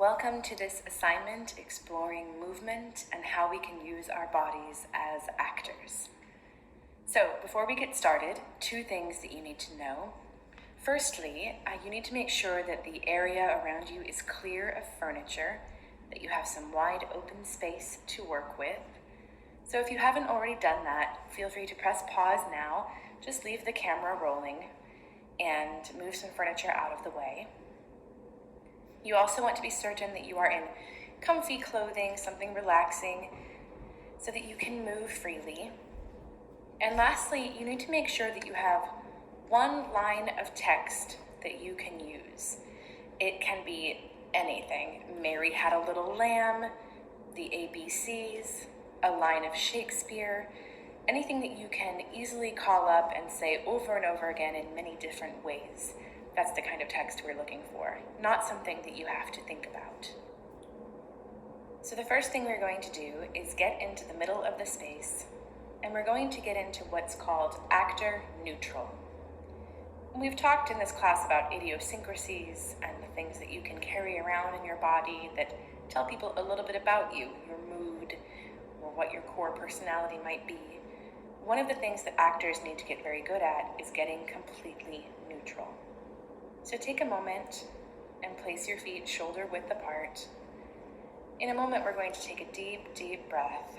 Welcome to this assignment exploring movement and how we can use our bodies as actors. So, before we get started, two things that you need to know. Firstly, you need to make sure that the area around you is clear of furniture, that you have some wide open space to work with. So if you haven't already done that, feel free to press pause now, just leave the camera rolling, and move some furniture out of the way. You also want to be certain that you are in comfy clothing, something relaxing, so that you can move freely. And lastly, you need to make sure that you have one line of text that you can use. It can be anything. Mary had a little lamb, the ABCs, a line of Shakespeare, anything that you can easily call up and say over and over again in many different ways. That's the kind of text we're looking for, not something that you have to think about. So the first thing we're going to do is get into the middle of the space, and we're going to get into what's called actor neutral. We've talked in this class about idiosyncrasies and the things that you can carry around in your body that tell people a little bit about you, your mood, or what your core personality might be. One of the things that actors need to get very good at is getting completely neutral. So take a moment and place your feet shoulder width apart. In a moment, we're going to take a deep, deep breath,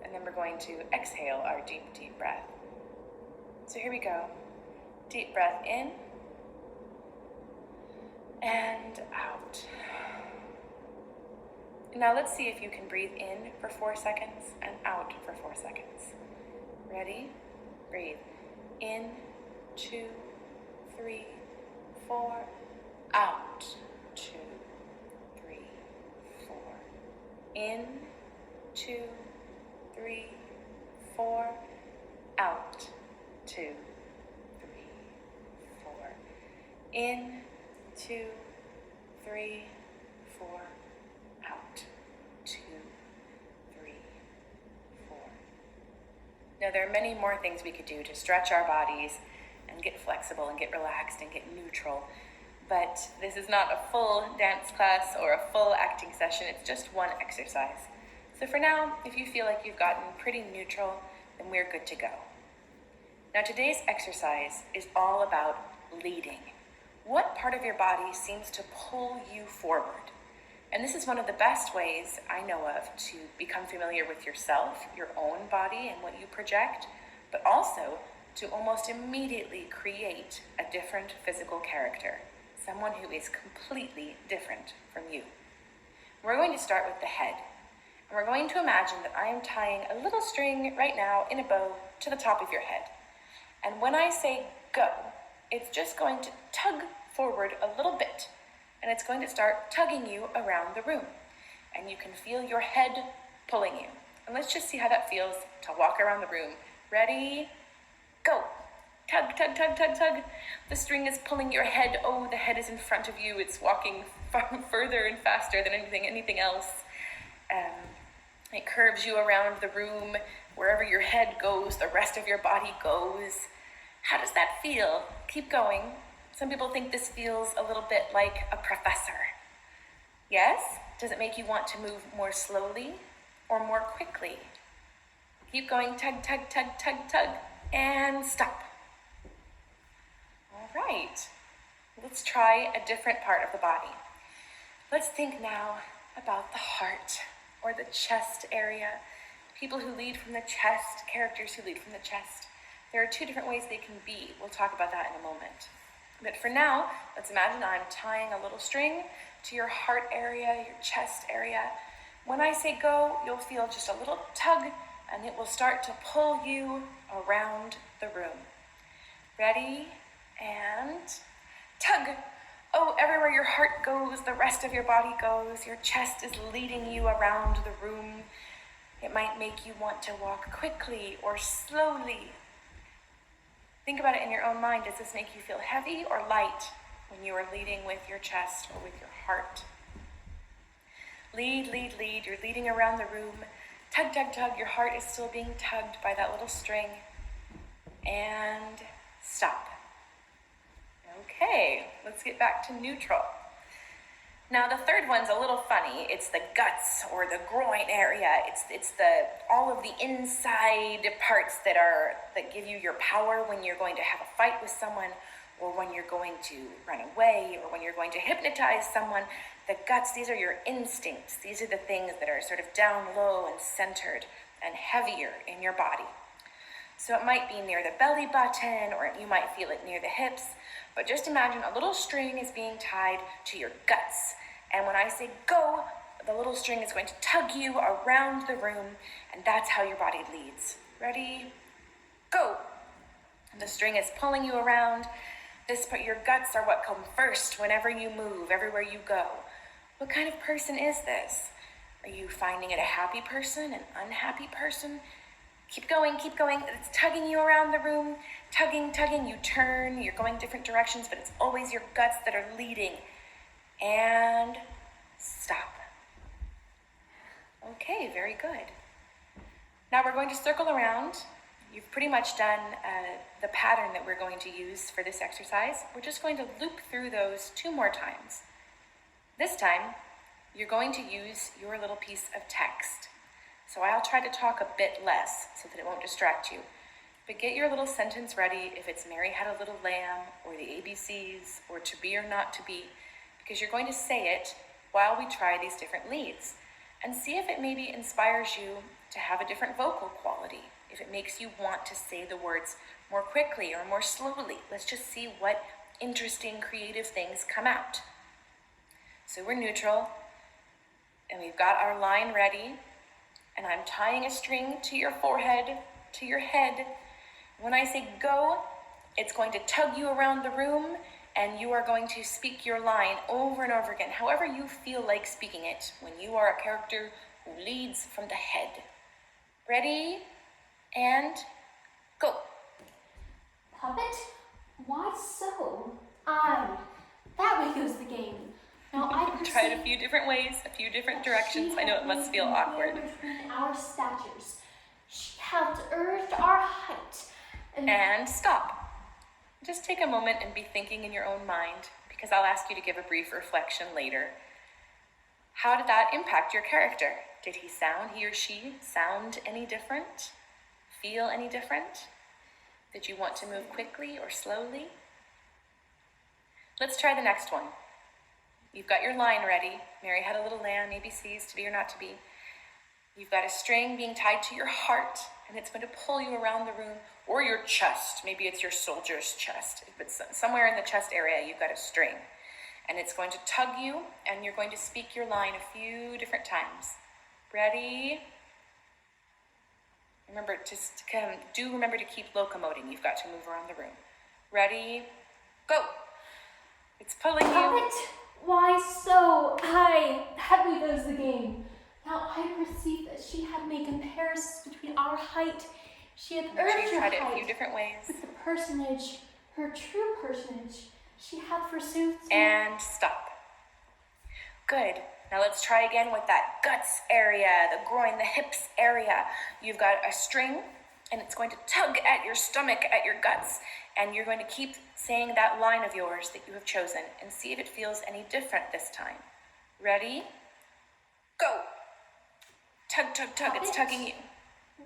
and then we're going to exhale our deep, deep breath. So here we go. Deep breath in and out. Now let's see if you can breathe in for 4 seconds and out for 4 seconds. Ready? Breathe. In, 2, 3, 4. Out. 2, 3, 4. In, 2, 3, 4. Out. 2, 3, 4. In, 2, 3, 4. Out. 2, 3, 4. Now there are many more things we could do to stretch our bodies and get flexible and get relaxed and get neutral. But this is not a full dance class or a full acting session, it's just one exercise. So for now, if you feel like you've gotten pretty neutral, then we're good to go. Now today's exercise is all about leading. What part of your body seems to pull you forward? And this is one of the best ways I know of to become familiar with yourself, your own body and what you project, but also to almost immediately create a different physical character, someone who is completely different from you. We're going to start with the head, and we're going to imagine that I am tying a little string right now in a bow to the top of your head. And when I say go, it's just going to tug forward a little bit, and it's going to start tugging you around the room. And you can feel your head pulling you. And let's just see how that feels to walk around the room. Ready? Go. Tug, tug, tug, tug, tug. The string is pulling your head. Oh, the head is in front of you. It's walking further and faster than anything else. It curves you around the room. Wherever your head goes, the rest of your body goes. How does that feel? Keep going. Some people think this feels a little bit like a professor. Yes? Does it make you want to move more slowly or more quickly? Keep going. Tug, tug, tug, tug, tug. And stop. All right. Let's try a different part of the body. Let's think now about the heart or the chest area. People who lead from the chest, characters who lead from the chest. There are two different ways they can be. We'll talk about that in a moment. But for now, let's imagine I'm tying a little string to your heart area, your chest area. When I say go, you'll feel just a little tug, and it will start to pull you around the room. Ready? And tug. Oh, everywhere your heart goes, the rest of your body goes. Your chest is leading you around the room. It might make you want to walk quickly or slowly. Think about it in your own mind. Does this make you feel heavy or light when you are leading with your chest or with your heart? Lead, lead, lead. You're leading around the room. Tug, tug, tug. Your heart is still being tugged by that little string. And stop. Okay, let's get back to neutral. Now the third one's a little funny. It's the guts or the groin area. It's the all of the inside parts that give you your power when you're going to have a fight with someone, or when you're going to run away, or when you're going to hypnotize someone. The guts, these are your instincts. These are the things that are sort of down low and centered and heavier in your body. So it might be near the belly button, or you might feel it near the hips, but just imagine a little string is being tied to your guts. And when I say go, the little string is going to tug you around the room, and that's how your body leads. Ready? Go! The string is pulling you around. Your guts are what come first whenever you move, everywhere you go. What kind of person is this? Are you finding it a happy person, an unhappy person? Keep going, keep going. It's tugging you around the room, tugging. You turn, you're going different directions, but it's always your guts that are leading. And stop. Okay, very good. Now we're going to circle around. You've pretty much done the pattern that we're going to use for this exercise. We're just going to loop through those 2 more times. This time, you're going to use your little piece of text. So I'll try to talk a bit less so that it won't distract you. But get your little sentence ready if it's Mary had a little lamb, or the ABCs, or to be or not to be, because you're going to say it while we try these different leads. And see if it maybe inspires you to have a different vocal quality, if it makes you want to say the words more quickly or more slowly. Let's just see what interesting, creative things come out. So we're neutral, and we've got our line ready, and I'm tying a string to your forehead, to your head. When I say go, it's going to tug you around the room, and you are going to speak your line over and over again, however you feel like speaking it when you are a character who leads from the head. Ready? And go. Puppet? Why so? That way goes the game. Now I Try it a few different ways, a few different directions. I know it must feel awkward. Between our statures, she hath urged our height. And stop. Just take a moment and be thinking in your own mind, because I'll ask you to give a brief reflection later. How did that impact your character? Did he or she sound any different? Feel any different? Did you want to move quickly or slowly? Let's try the next one. You've got your line ready. Mary had a little lamb, ABCs, to be or not to be. You've got a string being tied to your heart, and it's going to pull you around the room, or your chest. Maybe it's your soldier's chest, but somewhere in the chest area, you've got a string. And it's going to tug you, and you're going to speak your line a few different times. Ready? Remember to keep locomoting. You've got to move around the room. Ready? Go! It's pulling you. Puppet? Why so? That way goes the game. Now I perceive that she had made comparisons between our height. She had urged her tried it a height few different ways. with the personage, her true personage. She had forsooth. And stop. Good. Now let's try again with that guts area, the groin, the hips area. You've got a string, and it's going to tug at your stomach, at your guts, and you're going to keep saying that line of yours that you have chosen and see if it feels any different this time. Ready? Go! Tug, tug, tug. It's tugging you.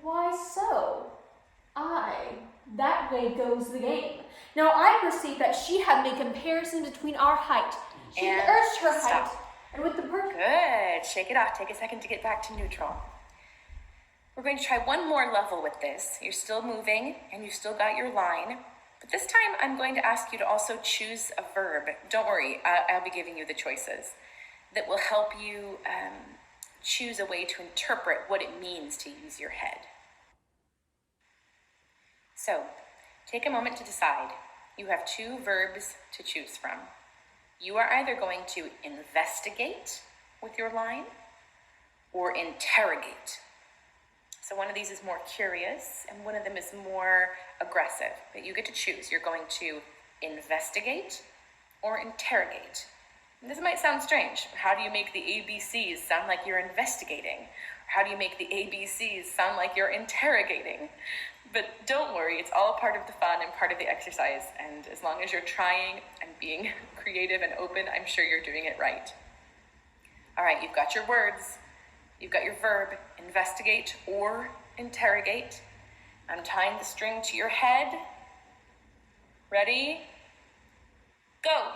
Why so? That way goes the game. Now I perceive that she had made comparisons between our height. She had And urged her stop. height. And with the Good. Shake it off. Take a second to get back to neutral. We're going to try one more level with this. You're still moving, and you've still got your line. But this time, I'm going to ask you to also choose a verb. Don't worry, I'll be giving you the choices that will help you choose a way to interpret what it means to use your head. So, take a moment to decide. You have 2 verbs to choose from. You are either going to investigate with your line or interrogate. So one of these is more curious and one of them is more aggressive, but you get to choose. You're going to investigate or interrogate. And this might sound strange. How do you make the ABCs sound like you're investigating? How do you make the ABCs sound like you're interrogating? But don't worry, it's all part of the fun and part of the exercise. And as long as you're trying and being creative and open, I'm sure you're doing it right. All right, you've got your words. You've got your verb, investigate or interrogate. I'm tying the string to your head. Ready? Go.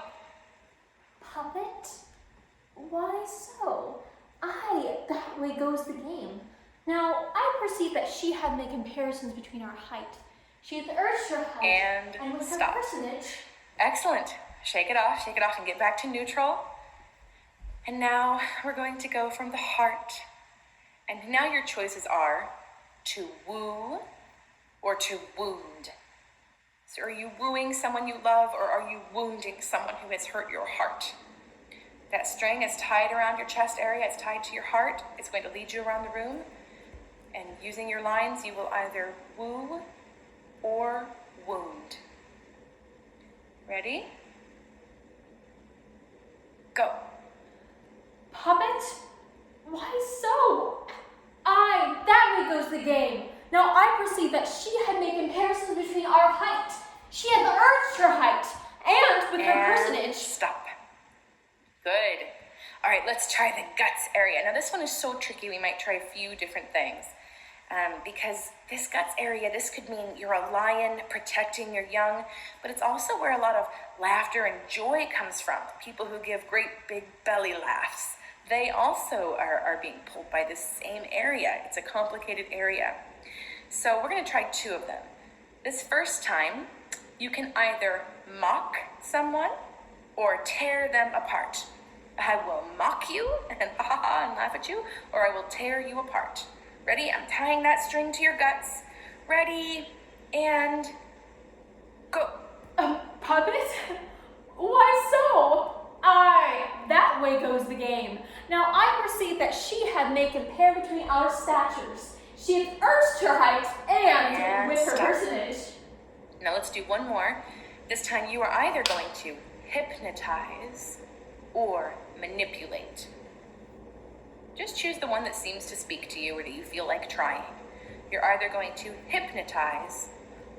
Puppet? Why so? That way goes the game. Now, I perceive that she had made comparisons between our height. She had urged her height, And with stop. her personage. Excellent. Shake it off, and get back to neutral. And now we're going to go from the heart. And now your choices are to woo or to wound. So are you wooing someone you love, or are you wounding someone who has hurt your heart? That string is tied around your chest area. It's tied to your heart. It's going to lead you around the room. And using your lines, you will either woo or wound. Ready? Go. Puppet? Why so? That way goes the game. Now, I perceive that she had made comparisons between our height. She had urged her height, and with her personage. Stop. Good. All right, let's try the guts area. Now, this one is so tricky, we might try a few different things. Because this guts area, this could mean you're a lion protecting your young, but it's also where a lot of laughter and joy comes from. People who give great big belly laughs, they also are being pulled by this same area. It's a complicated area. So we're going to try two of them. This first time, you can either mock someone or tear them apart. I will mock you and laugh at you, or I will tear you apart. Ready? I'm tying that string to your guts. Ready, and go. Puppet? Why so? That way goes the game. Now, I perceive that she had made compare between our statures. She had urged her height, and with her personage. Now let's do one more. This time you are either going to hypnotize or manipulate. Just choose the one that seems to speak to you or that you feel like trying. You're either going to hypnotize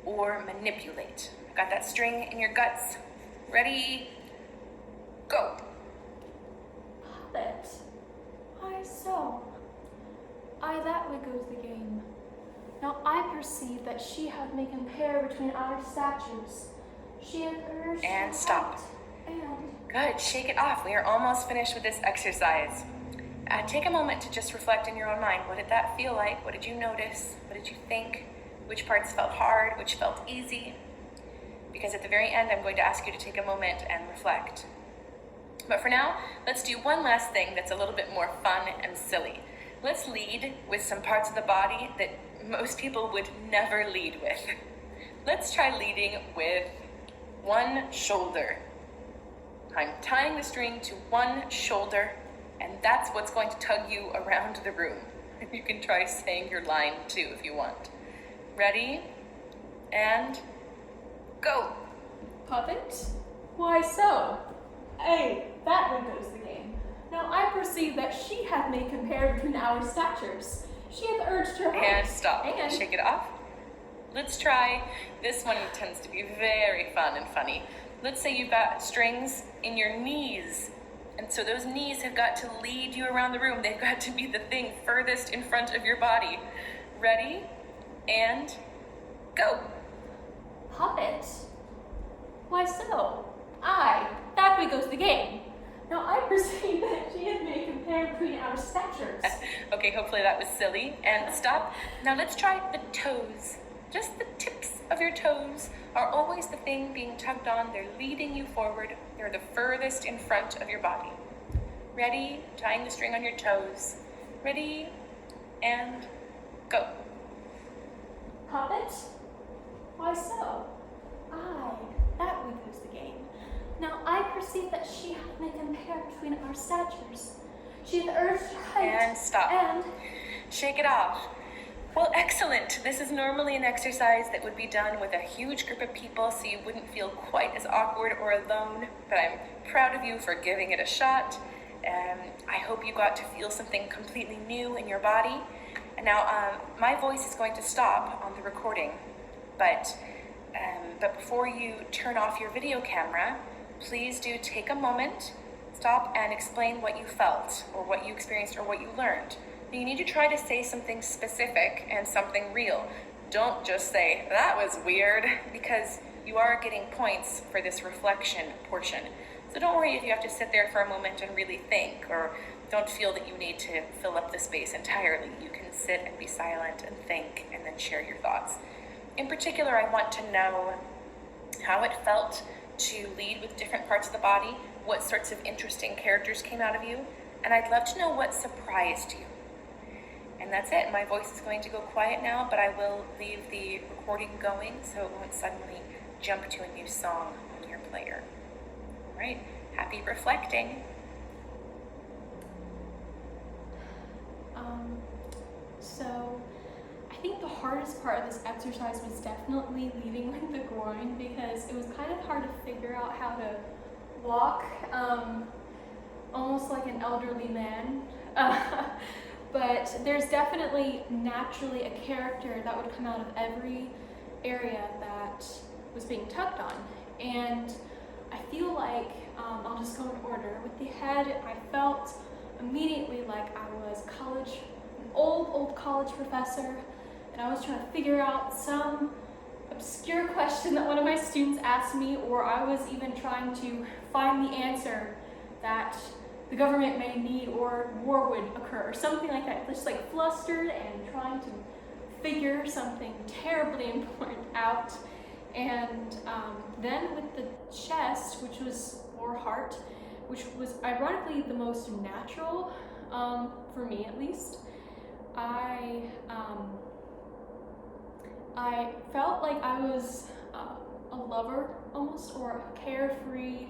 or manipulate. Got that string in your guts? Ready? Go. Puppet. Why so? That way goes the game. Now I perceive that she had made compare between our statures. She had urged and stop. And good, shake it off. We are almost finished with this exercise. Take a moment to just reflect in your own mind. What did that feel like? What did you notice? What did you think? Which parts felt hard? Which felt easy? Because at the very end, I'm going to ask you to take a moment and reflect. But for now, let's do one last thing that's a little bit more fun and silly. Let's lead with some parts of the body that most people would never lead with. Let's try leading with one shoulder. I'm tying the string to one shoulder, and that's what's going to tug you around the room. You can try saying your line too if you want. Ready? And go. Puppet? Why so? That way goes the game. Now I perceive that she hath made compare between our statures. She hath urged her height. And stop. And shake it off. Let's try. This one tends to be very fun and funny. Let's say you've got strings in your knees. And so those knees have got to lead you around the room. They've got to be the thing furthest in front of your body. Ready? And go. Puppet? Why so? That way goes the game. Now I perceive that she hath made compare between our statures. Okay, hopefully that was silly. And stop. Now let's try the toes. Just the tips of your toes are always the thing being tugged on. They're leading you forward. They're the furthest in front of your body. Ready? Tying the string on your toes. Ready? And go. Puppet? Why so? That way goes the game. Now I perceive that she hath made compare between our statures. She hath urged her height. And stop. And shake it off. Well, excellent. This is normally an exercise that would be done with a huge group of people, so you wouldn't feel quite as awkward or alone, but I'm proud of you for giving it a shot. I hope you got to feel something completely new in your body. And now my voice is going to stop on the recording, but before you turn off your video camera, please do take a moment. It's stop and explain what you felt or what you experienced or what you learned. You need to try to say something specific and something real. Don't just say, that was weird, because you are getting points for this reflection portion. So don't worry if you have to sit there for a moment and really think, or don't feel that you need to fill up the space entirely. You can sit and be silent and think and then share your thoughts. In particular, I want to know how it felt to lead with different parts of the body, what sorts of interesting characters came out of you, and I'd love to know what surprised you. And that's it. My voice is going to go quiet now, but I will leave the recording going so it won't suddenly jump to a new song on your player. All right, happy reflecting. So I think the hardest part of this exercise was definitely leading with the groin, because it was kind of hard to figure out how to walk, almost like an elderly man. But there's definitely naturally a character that would come out of every area that was being tugged on. And I feel like, I'll just go in order. With the head, I felt immediately like I was an old college professor, and I was trying to figure out some obscure question that one of my students asked me, or I was even trying to find the answer that the government may need, or war would occur, or something like that. Just like flustered and trying to figure something terribly important out. And then with the chest, which was, or heart, which was ironically the most natural, for me at least, I felt like I was a lover almost, or a carefree,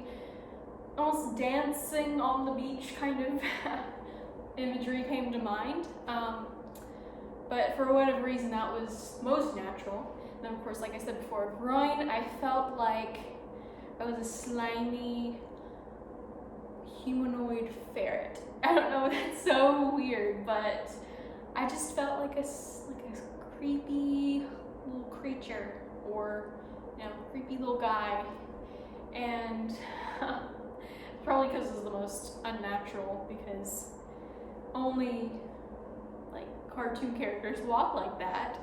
almost dancing on the beach kind of imagery came to mind. But for whatever reason, that was most natural. And then of course, like I said before, groin, I felt like I was a slimy humanoid ferret. I don't know, that's so weird, but I just felt like a creepy little creature, or creepy little guy. And probably because it was the most unnatural, because only like cartoon characters walk like that.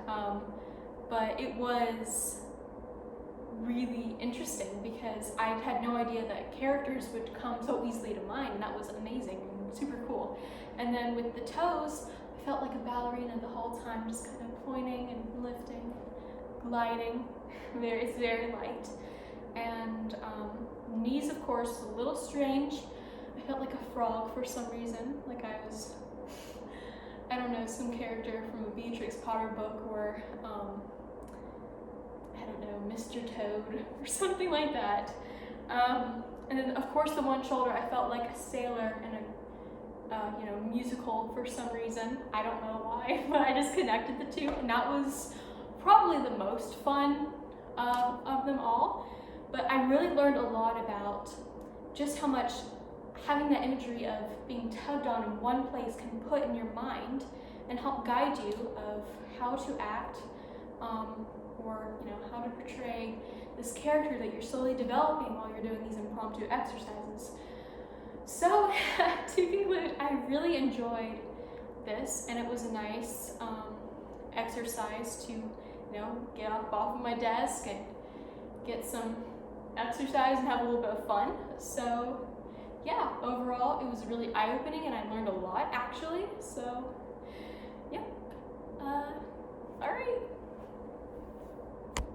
But it was really interesting because I had no idea that characters would come so easily to mind, and that was amazing and super cool. And then with the toes, I felt like a ballerina the whole time, just kind of pointing and lifting, gliding. It's very light. And knees, of course, a little strange. I felt like a frog for some reason, like I was, I don't know, some character from a Beatrix Potter book, or I don't know, Mr. Toad or something like that. And then, of course, the one shoulder, I felt like a sailor in a musical for some reason. I don't know why, but I just connected the two, and that was probably the most fun of them all. But I really learned a lot about just how much having that imagery of being tugged on in one place can put in your mind and help guide you of how to act, or how to portray this character that you're slowly developing while you're doing these impromptu exercises. So to conclude, I really enjoyed this, and it was a nice exercise to get off of my desk and get some exercise and have a little bit of fun. So yeah, overall it was really eye-opening, and I learned a lot actually. So